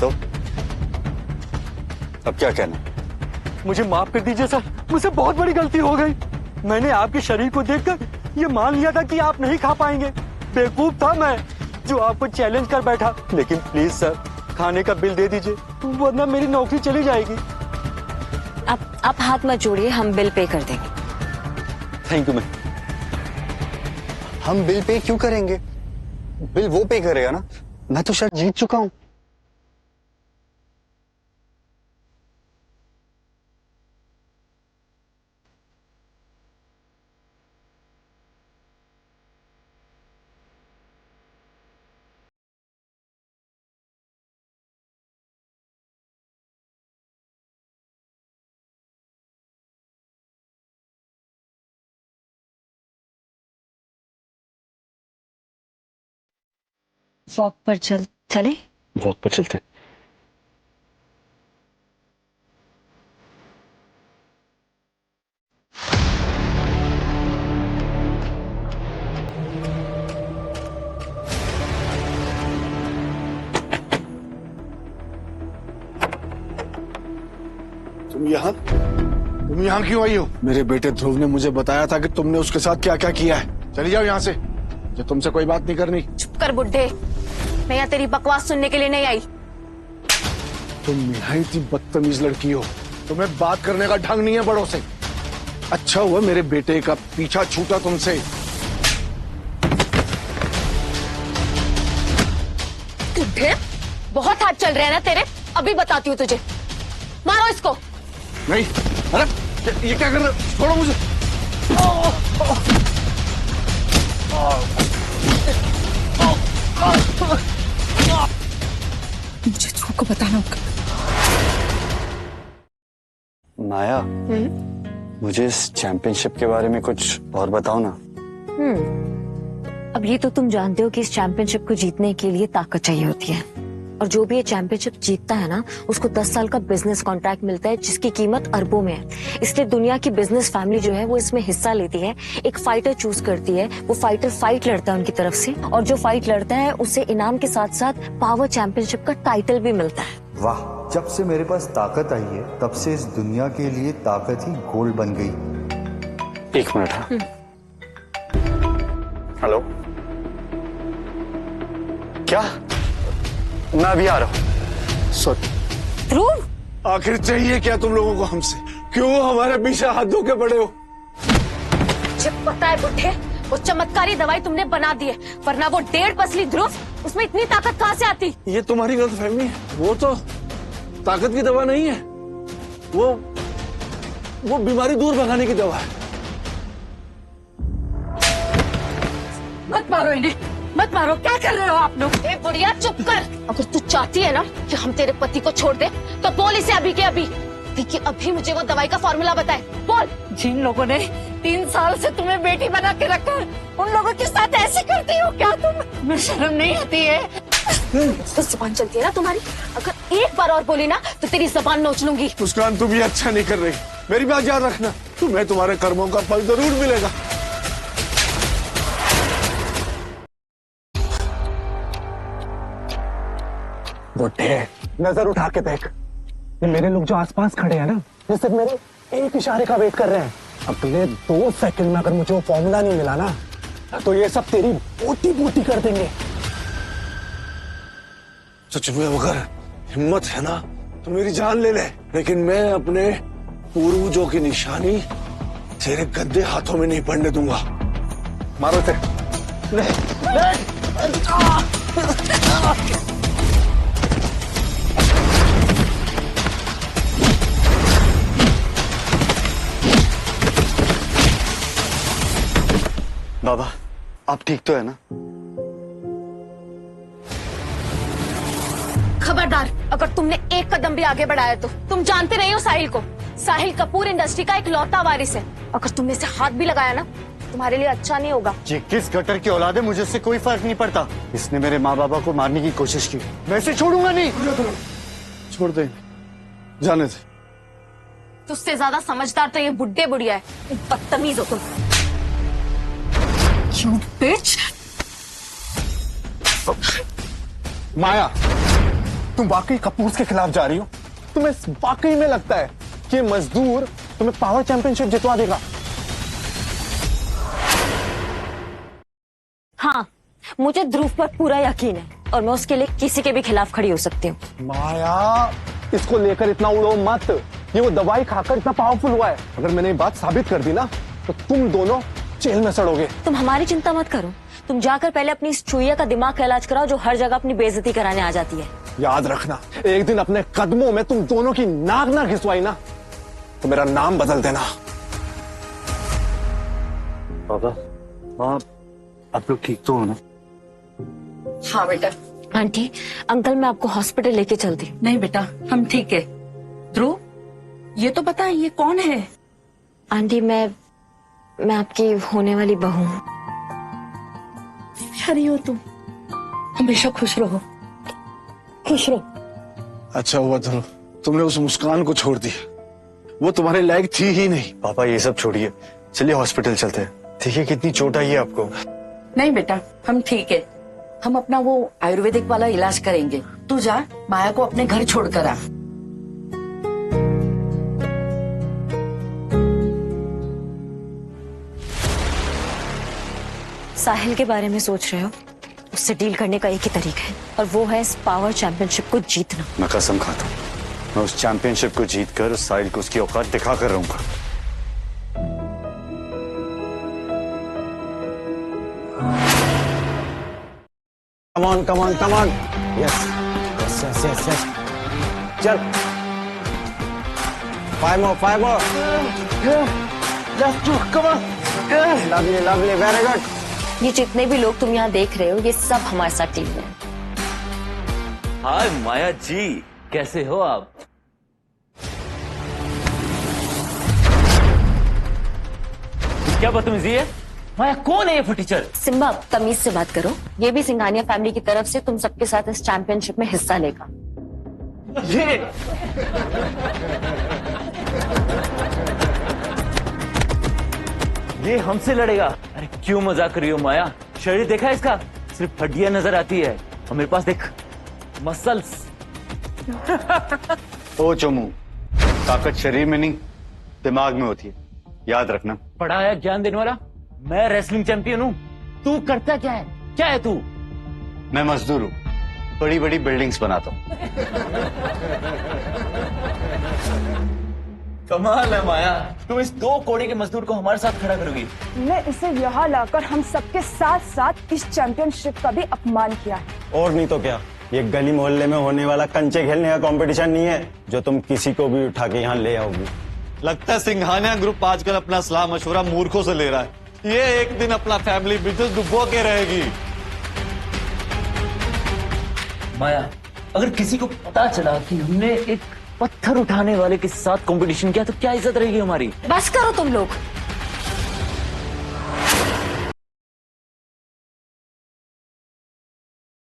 तो अब क्या कहना? मुझे माफ कर दीजिए सर, मुझसे बहुत बड़ी गलती हो गई। मैंने आपके शरीर को देखकर ये मान लिया था कि आप नहीं खा पाएंगे। बेवकूफ था मैं जो आपको चैलेंज कर बैठा। लेकिन प्लीज सर, खाने का बिल दे दीजिए, वरना मेरी नौकरी चली जाएगी। आप हाथ मत जोड़िए, हम बिल पे कर देंगे। Thank you ma'am. हम बिल पे क्यों करेंगे? बिल वो पे करेगा ना। मैं तो शायद जीत चुका हूँ। वॉक पर चले। वॉक पर चलते। तुम यहाँ क्यों आई हो? मेरे बेटे ध्रुव ने मुझे बताया था कि तुमने उसके साथ क्या क्या किया है। चली जाओ यहाँ से, मुझे तुमसे कोई बात नहीं करनी। चुप कर बुड्ढे, मैं यहाँ तेरी बकवास सुनने के लिए नहीं आई। तुम निहायती बदतमीज लड़की हो, तुम्हें बात करने का ढंग नहीं है बड़ों से। अच्छा हुआ मेरे बेटे का पीछा छूटा तुमसे। बुड्ढे, बहुत हाथ चल रहे हैं ना तेरे, अभी बताती हूँ तुझे। मारो इसको। नहीं, अरे ये क्या कर रहे हो? छोड़ो मुझे। मुझे ध्रुव को बताना होगा। माया, मुझे इस चैंपियनशिप के बारे में कुछ और बताओ ना। अब ये तो तुम जानते हो कि इस चैंपियनशिप को जीतने के लिए ताकत चाहिए होती है, और जो भी ये चैंपियनशिप जीतता है ना, उसको 10 साल का बिजनेस कॉन्ट्रैक्ट मिलता है जिसकी कीमत अरबों में है। इसलिए दुनिया की बिजनेस फैमिली जो है वो इसमें हिस्सा लेती है, एक फाइटर चूज करती है, वो फाइटर फाइट लड़ता है उनकी तरफ से, और जो फाइट लड़ता है उसे इनाम के साथ साथ पावर चैंपियनशिप का टाइटल भी मिलता है। वाह, जब से मेरे पास ताकत आई है तब से इस दुनिया के लिए ताकत ही गोल्ड बन गई। एक मिनट। हाँ, हेलो, क्या? मैं अभी आ रहा हूँ। सच? ध्रुव, आखिर चाहिए क्या तुम लोगों को हमसे? क्यों हमारे पीछे हाथ धो के पड़े हो? मुझे पता है बुड्ढे, वो चमत्कारी दवाई तुमने बना दी है, वरना वो 1.5 पसली ध्रुव, उसमें इतनी ताकत कहाँ से आती? ये तुम्हारी गलतफहमी है। वो तो ताकत की दवा नहीं है, वो बीमारी दूर भगाने की दवा है। मत मारो इन्हें, मत मारो। क्या कर रहे हो आप लोग? ए बुढ़िया, चुप कर। अगर तू चाहती है ना कि हम तेरे पति को छोड़ दे, तो बोल इसे अभी के अभी कि अभी मुझे वो दवाई का फॉर्मूला बताए। बोल। जिन लोगों ने 3 साल से तुम्हें बेटी बना के रखा है, उन लोगों के साथ ऐसे करती हो क्या तुम? तुम्हें शर्म नहीं आती है? तो जुबान चलती है ना तुम्हारी, अगर एक बार और बोली ना तो तेरी जुबान नोच लूंगी। मुस्कान, तुम ये अच्छा नहीं कर रही। मेरी बात याद रखना, तुम्हें तुम्हारे कर्मों का फल जरूर मिलेगा। बुड्ढे, नजर उठा के देख, ये मेरे लोग जो आसपास खड़े हैं ना, ये सिर्फ मेरे एक इशारे का वेट कर रहे हैं। अगले 2 सेकंड में अगर मुझे वो फॉर्मूला नहीं मिला ना, तो ये सब तेरी बोटी बोटी कर देंगे। सच में अगर हिम्मत है ना तो मेरी जान ले ले, लेकिन मैं अपने पूर्वजों की निशानी तेरे गंदे हाथों में नहीं पड़ने दूंगा। मारो थे। बाबा, आप ठीक तो है ना? खबरदार, अगर तुमने एक कदम भी आगे बढ़ाया तो। तुम जानते नहीं हो साहिल को? साहिल कपूर इंडस्ट्री का एक लौता वारिस है। अगर तुमने इसे हाथ भी लगाया ना, तुम्हारे लिए अच्छा नहीं होगा। ये किस गटर की औलाद है, मुझे इससे कोई फर्क नहीं पड़ता। इसने मेरे माँ बाबा को मारने की कोशिश की, मैं इसे छोड़ूंगा नहीं। छोड़ दे, जाने दे। तुझसे ज्यादा समझदार तो ये बुड्ढे बुढ़िया है। बदतमीज हो तुम। माया, तुम वाकई कपूर के खिलाफ जा रही हो? तुम्हें वाकई में लगता है कि ये मजदूर तुम्हें पावर चैंपियनशिप जितवा देगा? हाँ, मुझे ध्रुव पर पूरा यकीन है और मैं उसके लिए किसी के भी खिलाफ खड़ी हो सकती हूँ। माया, इसको लेकर इतना उड़ो मत। ये वो दवाई खाकर इतना पावरफुल हुआ है। अगर मैंने ये बात साबित कर दी ना तो तुम दोनों जेल में सड़ोगे। तुम हमारी चिंता मत करो, तुम जाकर पहले अपनी इस चुईया का दिमाग का इलाज कराओ जो हर जगह अपनी बेइज्जती कराने आ जाती है। याद रखना, एक दिन अपने कदमों में तुम दोनों की नाक ना घिसवाई ना तो मेरा नाम बदल देना। पापा, माँ, आप लोग ठीक तो हो ना? हाँ बेटा। आंटी, अंकल मैं आपको हॉस्पिटल लेके चलती हूँ। नहीं बेटा, हम ठीक है। ध्रुव, ये तो बता, ये कौन है? आंटी, मैं आपकी होने वाली बहू हूँ। प्यारी हो तुम, हमेशा खुश रहो, खुश रहो। अच्छा हुआ ध्रुव, तुमने उस मुस्कान को छोड़ दिया। वो तुम्हारे लायक थी ही नहीं। पापा ये सब छोड़िए, चलिए हॉस्पिटल चलते हैं। देखिए कितनी चोट आई है आपको। नहीं बेटा, हम ठीक है। हम अपना वो आयुर्वेदिक वाला इलाज करेंगे। तू जा, माया को अपने घर छोड़कर आ। साहिल के बारे में सोच रहे हो? उससे डील करने का एक ही तरीका है और वो है इस पावर चैंपियनशिप को जीतना। मैं कसम खाता हूँ, मैं उस चैंपियनशिप को जीतकर साहिल को उसकी औकात दिखा कर रहूंगा। Come on, come on, come on. Yes, yes, yes, yes, yes. चल. 5 more, 5 more. Just 2, come on. Lovely, lovely, very good. ये जितने भी लोग तुम यहाँ देख रहे हो ये सब हमारे साथ टीम में। हाय माया जी, कैसे हो आप? क्या बदतमीजी है? माया कौन है ये फटीचर? सिम्बा, तमीज से बात करो। ये भी सिंघानिया फैमिली की तरफ से तुम सबके साथ इस चैंपियनशिप में हिस्सा लेगा। ये हमसे लड़ेगा? अरे क्यों मजाक कर रही हो माया? शरीर देखा है इसका? सिर्फ हड्डियां नजर आती है और मेरे पास देख मसल्स। ओ चोमू, ताकत शरीर में नहीं दिमाग में होती है, याद रखना। पढ़ा है ज्ञान देने वाला? मैं रेसलिंग चैंपियन हूँ। तू करता क्या है? क्या है तू? मैं मजदूर हूँ, बड़ी बड़ी बिल्डिंग्स बनाता हूँ। कमाल है माया, तुम इस 2 कौड़ी के मजदूर को हमारे साथ खड़ा करोगी? मैं इसे यहाँ लाकर हम सबके साथ साथ इस चैंपियनशिप का भी अपमान किया है। और नहीं तो क्या, ये गली मोहल्ले में होने वाला कंचे खेलने का कंपटीशन नहीं है जो तुम किसी को भी उठा के यहाँ ले आओगी। लगता है सिंघानिया ग्रुप आजकल अपना सलाह मशवरा मूर्खों से ले रहा है। ये एक दिन अपना फैमिली बिजनेस डुबो के रहेगी। माया, अगर किसी को पता चला कि हमने एक पत्थर उठाने वाले के साथ कंपटीशन किया तो क्या इज्जत रहेगी हमारी? बस करो तुम लोग,